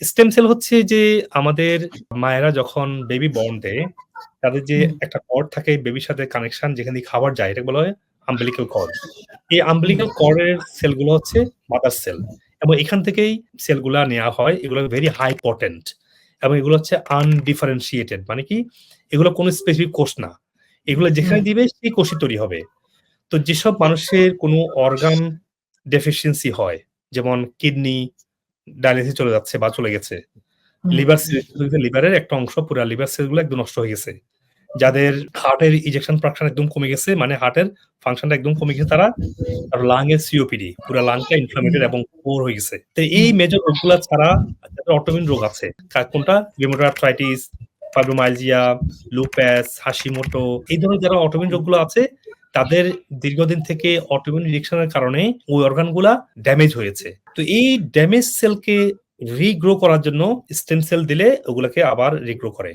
Stem cell হচ্ছে যে আমাদের মায়েরা যখন বেবি বর্ন দেয়, তাদের যে হুম, একটা কর্ড থাকে বেবির সাথে কানেকশন যেখান দিয়ে খাবার যায়, এটাকে বলা হয় আম্বিলিক্যাল কর্ড। এই হুম, আম্বিলিক্যাল কর্ডের সেলগুলো হচ্ছে মাদার সেল এবং এখান থেকেই সেলগুলা নেয়া হয়। এগুলো ভেরি হাই পটেন্ট এবং এগুলো হচ্ছে আনডিফারেনশিয়েটেড। মানে কি? এগুলো কোনো স্পেসিফিক কোষ না। এগুলো হুম, যেখানে দিবে সেই কোষই তৈরি হবে। তো যেসব মানুষের কোনো অর্গান ডেফিসিয়েন্সি হয়, যেমন কিডনি ডায়ালিসিস চলে যাচ্ছে বা চলে গেছে। হুম, লিভার লিভারের একটা অংশ পুরা লিভার সেলগুলো একদম নষ্ট হয়ে গেছে। যাদের হার্টের ইজেকশন ফ্রাকশন একদম কমে গেছে, মানে হার্টের ফাংশনটা একদম কমে গেছে তারা। আর লাং এর সিওপিডি, পুরা লাংটা ইনফ্লামেটেড এবং পোর হয়ে গেছে। তো এই হুম, মেজর রোগগুলা ছাড়া যাদের অটোইমিউন রোগ আছে, কোনটা? রিউমেটয়েড আর্থ্রাইটিস, ফাইব্রোমাইলজিয়া, লুপাস, হাশিমোটো এই ধরনের যারা অটোইমিউন রোগগুলো আছে, তাদের দীর্ঘদিন থেকে অটোইমিউন রিঅ্যাকশনের কারণে ওই অর্গানগুলা ড্যামেজ হয়েছে। তো এই ড্যামেজ সেলকে রিগ্রো করার জন্য স্টেম সেল দিলে ওগুলাকে আবার রিগ্রো করে।